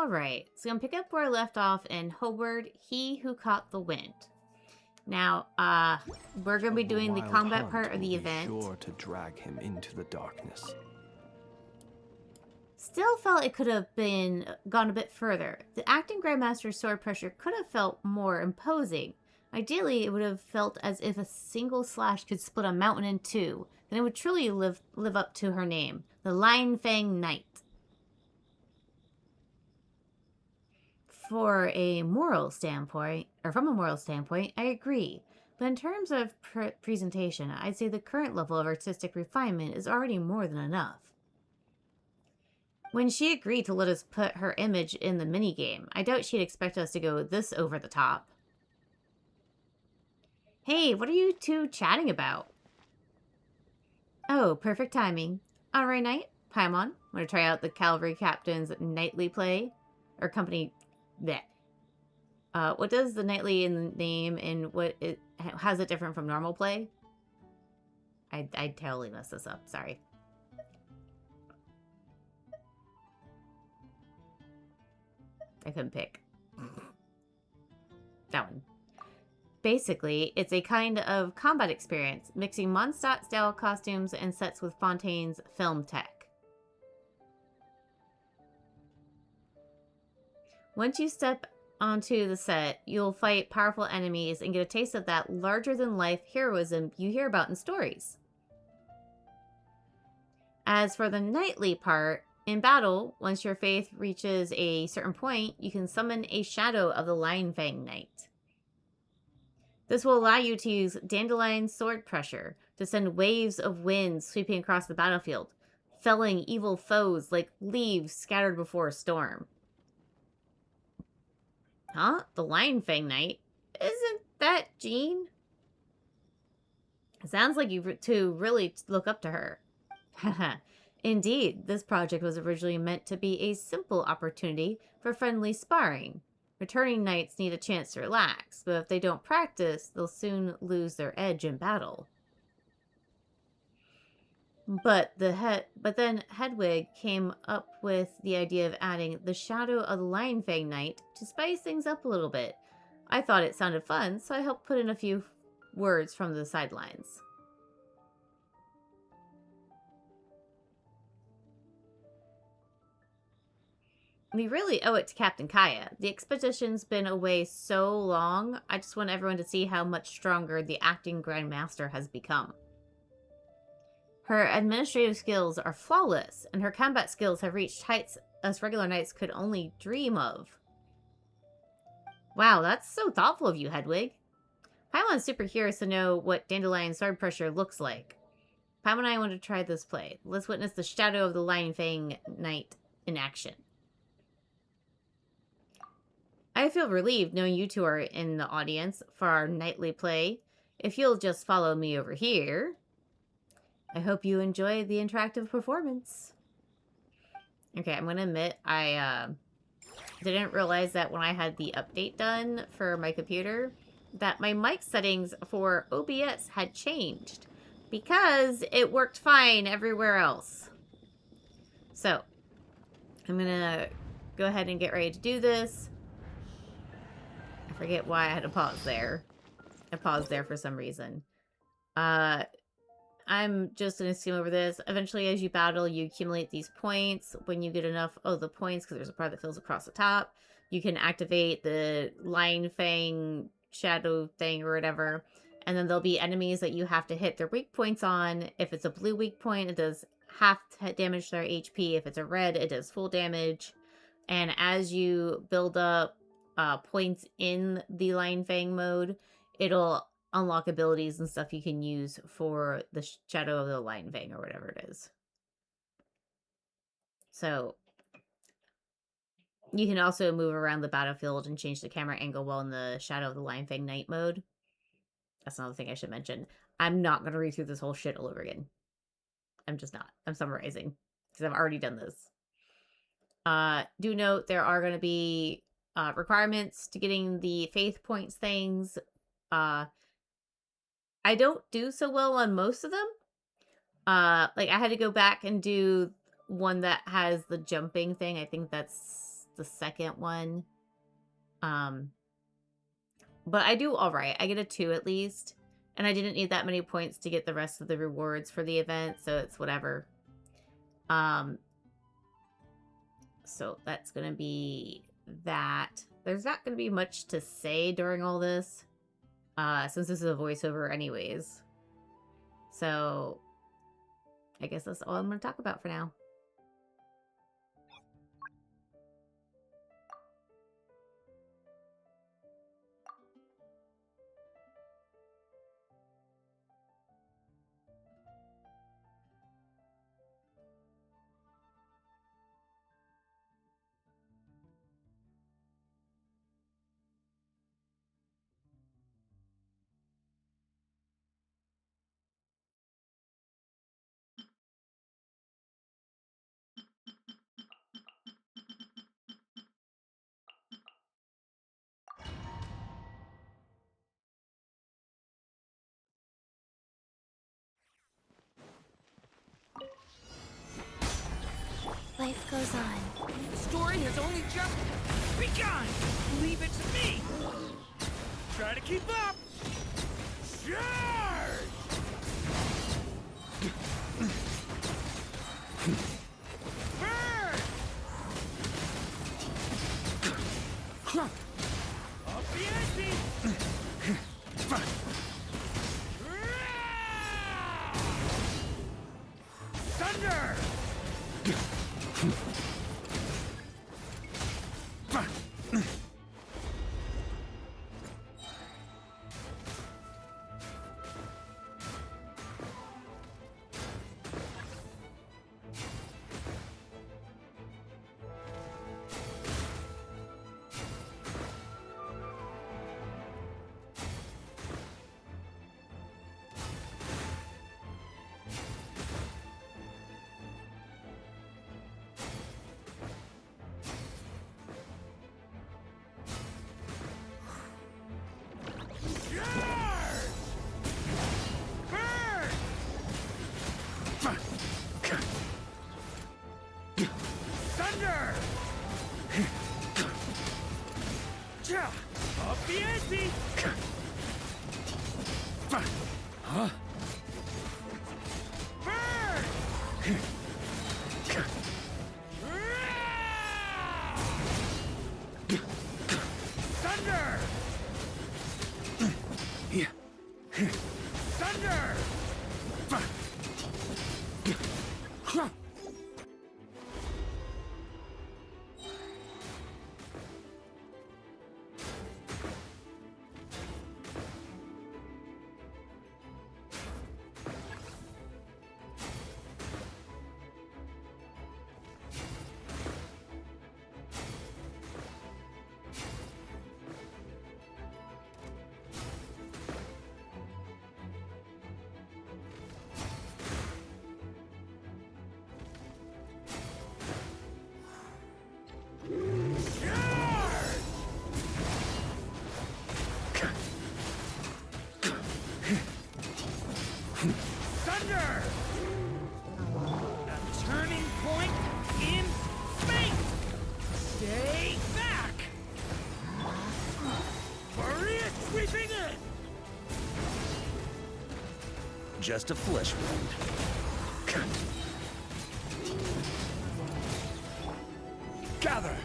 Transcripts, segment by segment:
Alright, so I'm gonna pick up where I left off in Homeward, He Who Caught the Wind. Now, we're gonna be Of the doing the wild combat hunt part of will the be event. sure to drag him into the darkness. Still felt it could have been gone a bit further. The acting Grandmaster's sword pressure could have felt more imposing. Ideally, it would have felt as if a single slash could split a mountain in two. Then it would truly live up to her name, the Lion Fang Knight. From a moral standpoint, I agree. But in terms of presentation, I'd say the current level of artistic refinement is already more than enough. When she agreed to let us put her image in the minigame, I doubt she'd expect us to go this over the top. Hey, what are you two chatting about? Oh, perfect timing. Alright, Knight, Paimon, want to try out the Cavalry Captain's nightly play? Or company... Bleh. What does the nightly in the name and how's it different from normal play? I totally messed this up, sorry. I couldn't pick. That one. Basically, it's a kind of combat experience, mixing Mondstadt-style costumes and sets with Fontaine's film tech. Once you step onto the set, you'll fight powerful enemies and get a taste of that larger-than-life heroism you hear about in stories. As for the nightly part, in battle, once your faith reaches a certain point, you can summon a shadow of the Lion Fang Knight. This will allow you to use Dandelion sword pressure to send waves of wind sweeping across the battlefield, felling evil foes like leaves scattered before a storm. Huh? The Lion Fang Knight? Isn't that Jean? It sounds like you two really look up to her. Haha. Indeed, this project was originally meant to be a simple opportunity for friendly sparring. Returning knights need a chance to relax, but if they don't practice, they'll soon lose their edge in battle. But then Hedwig came up with the idea of adding the shadow of the Lion Fang Knight to spice things up a little bit. I thought it sounded fun, so I helped put in a few words from the sidelines. We really owe it to Captain Kaya. The expedition's been away so long, I just want everyone to see how much stronger the acting Grandmaster has become. Her administrative skills are flawless, and her combat skills have reached heights us regular knights could only dream of. Wow, that's so thoughtful of you, Hedwig. Paimon's super curious to know what Dandelion sword pressure looks like. Paimon and I want to try this play. Let's witness the shadow of the Lion Fang Knight in action. I feel relieved knowing you two are in the audience for our nightly play. If you'll just follow me over here, I hope you enjoy the interactive performance. Okay, I'm gonna admit, I didn't realize that when I had the update done for my computer, that my mic settings for OBS had changed because it worked fine everywhere else. So, I'm gonna go ahead and get ready to do this. I forget why I had to pause there. I paused there for some reason. I'm just going to skim over this. Eventually, as you battle, you accumulate these points. When you get enough of the points, because there's a part that fills across the top, you can activate the Lion Fang shadow thing or whatever. And then there'll be enemies that you have to hit their weak points on. If it's a blue weak point, it does half damage to their HP. If it's a red, it does full damage. And as you build up points in the Lion Fang mode, it'll unlock abilities and stuff you can use for the Shadow of the Lion Fang or whatever it is. So, you can also move around the battlefield and change the camera angle while in the Shadow of the Lion Fang Night mode. That's another thing I should mention. I'm not going to read through this whole shit all over again. I'm just not. I'm summarizing because I've already done this. Do note there are going to be requirements to getting the faith points things. I don't do so well on most of them. Like I had to go back and do one that has the jumping thing. I think that's the second one. But I do all right. I get a 2 at least. And I didn't need that many points to get the rest of the rewards for the event, so it's whatever. Um, so that's going to be that. There's not going to be much to say during all this, since this is a voiceover anyways. So I guess that's all I'm going to talk about for now. Life goes on. The story has only just begun! Leave it to me! Try to keep up! Charge! Burn! Up the ante! Thunder! Thunder! Up the ante! Huh? Burn! Thunder! Yeah. Thunder! Thunder! A turning point in fate! Stay back! Maria sweeping in! Just a flesh wound. Gather!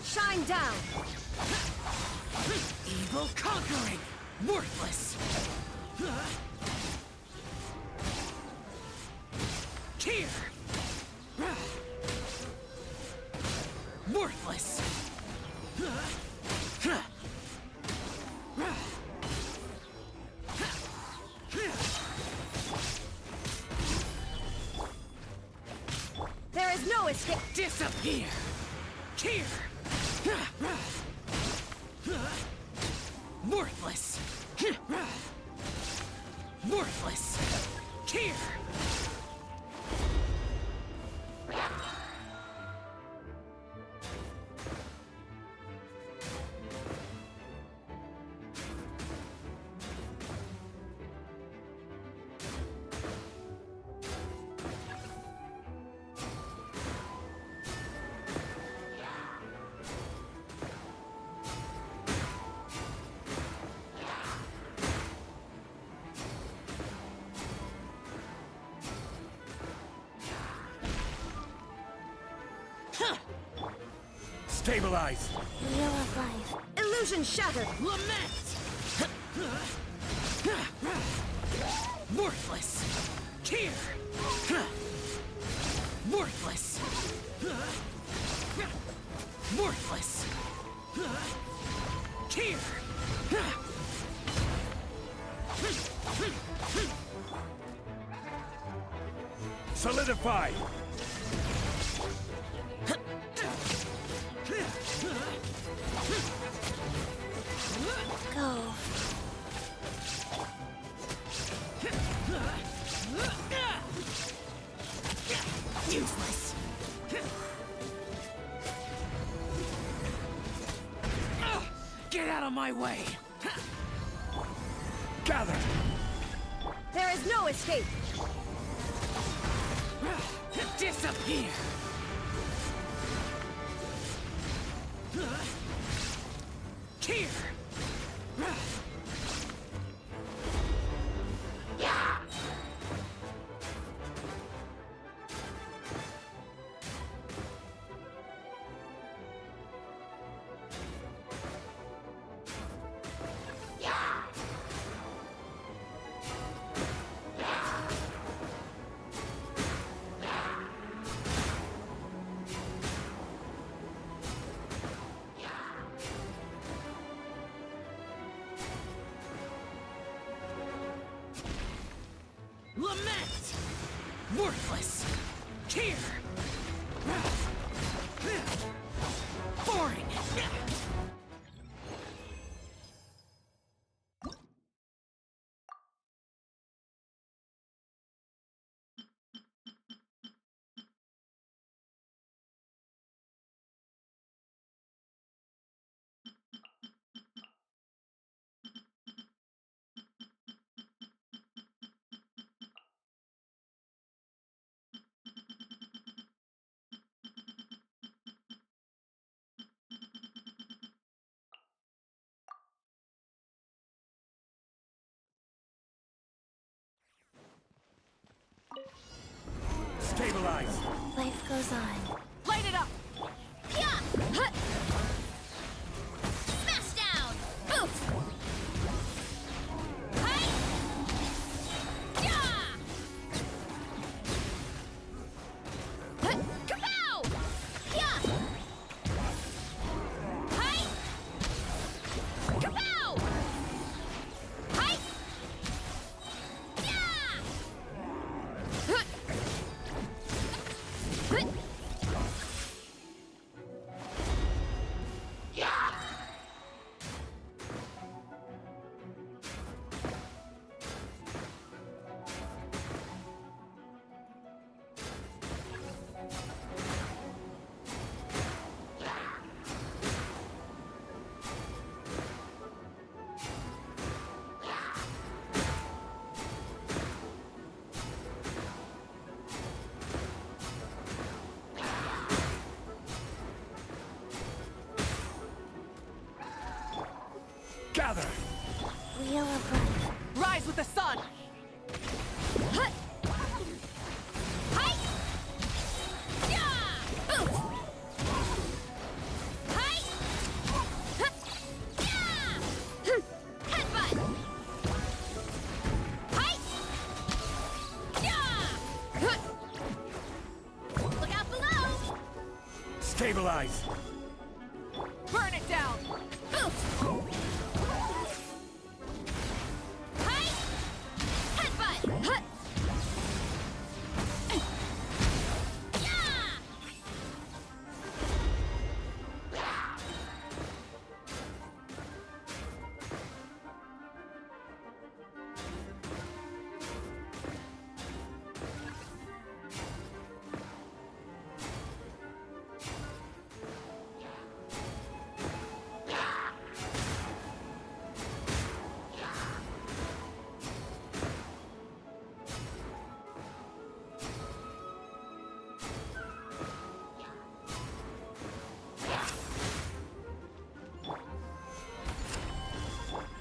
Shine down! Evil conquering! Worthless! Here! Worthless! There is no escape! Disappear! Here! Worthless! Worthless! Here! Stabilize! Wheel of life. Illusion shattered! Lament! Worthless! Here! Worthless! Worthless! Here! Solidify! Go. Useless! Get out of my way! Gather! There is no escape! Disappear! Here! Lament! Worthless! Here! Boring! Stabilize! Life goes on. Light it up! Yeah! Hut! Smash down! Oof! Hi! Yeah! Hut! Kapow! Yeah! Hi! Kapow! Hi! Yeah! Hut! Hut! Stabilize! Burn it down! Oof! Hi! Headbutt! Hut! Yeah!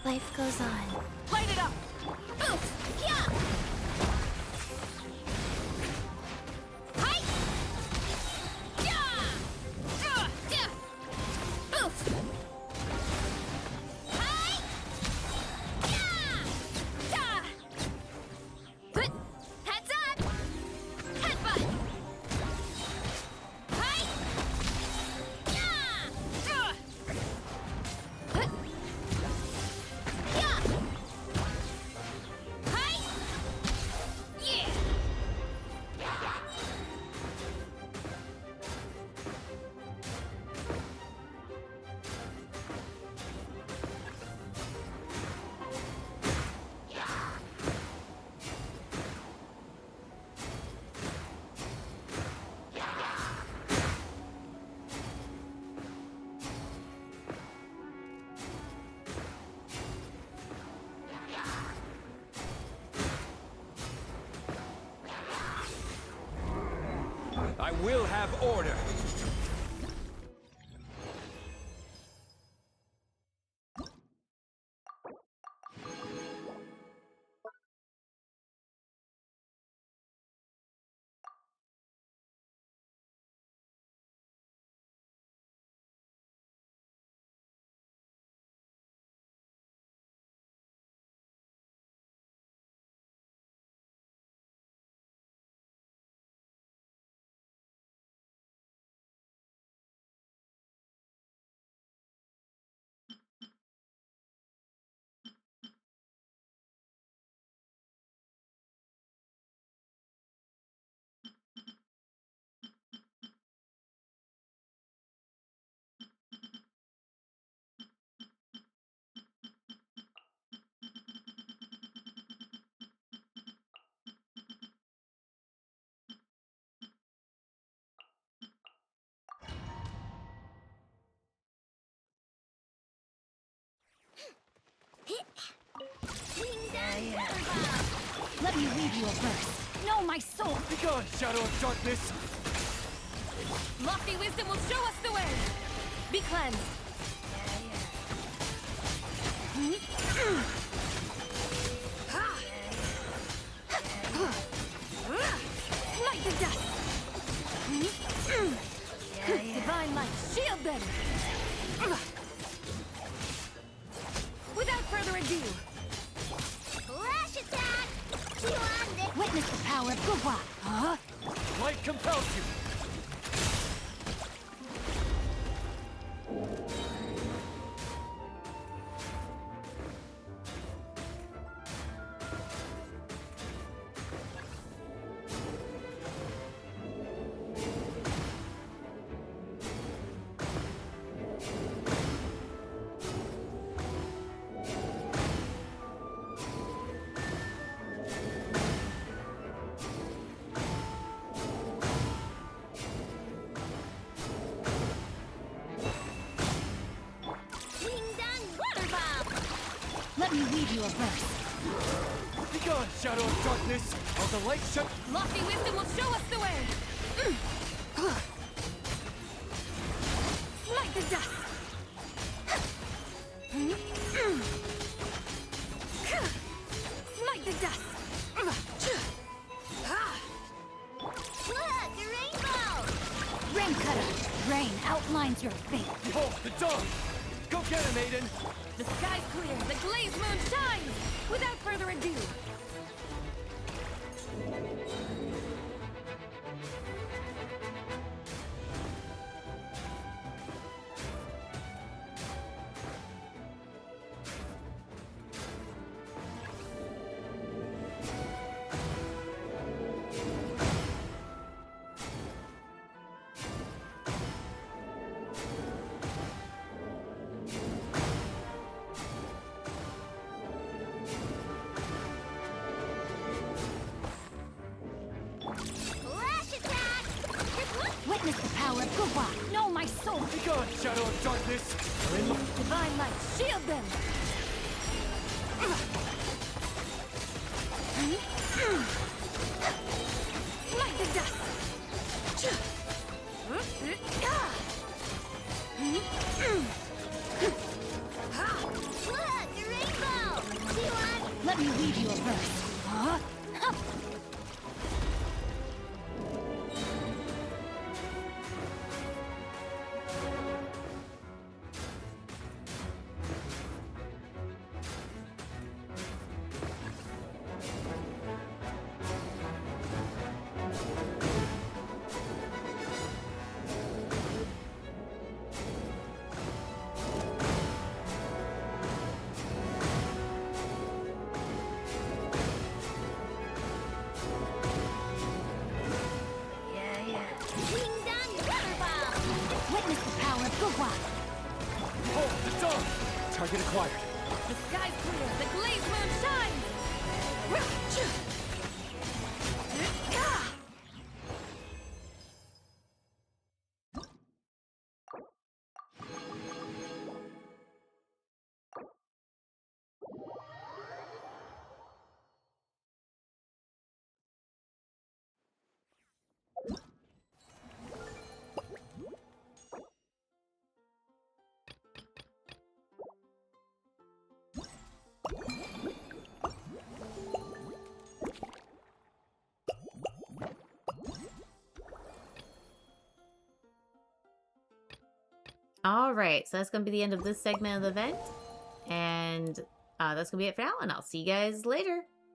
Life goes on. Light it up! Oof! Yeah! Hi! Yeah! Yeah! Oof! Hi! Yeah! Da! Good! Heads up! Headbutt! Hi! Yeah! Huh. Yeah! Hi! Yeah! I will have order! Let me read you a verse. Know my soul. Begone, shadow of darkness! Lofty wisdom will show us the way. Be cleansed. Light the dust. Divine light, shield them. Without further ado, Flash attack! You on this? witness the power of Gua. Huh? Light compels you! Let me read you a verse. Begone, shadow of darkness! While the light shut... Lofty wisdom will show us the way. Light the dust. Light the dust. Look, a rainbow! Rain cutter. Rain outlines your fate. Behold, the dawn! Go get him, Aiden! The sky's clear. The glazed moon shines. Without further ado. Gua, know my soul. Be gone, Shadow of Darkness! We're in Divine light, shield them. Smite the dust. Look, the rainbow! See one? Let me read you a verse. Huh? Ding dong, rubber ball! Witness the power of Gua. Behold, the dawn! Target acquired. The sky's clear, the glazed moon shines! All right, so that's going to be the end of this segment of the event. And that's going to be it for now, and I'll see you guys later.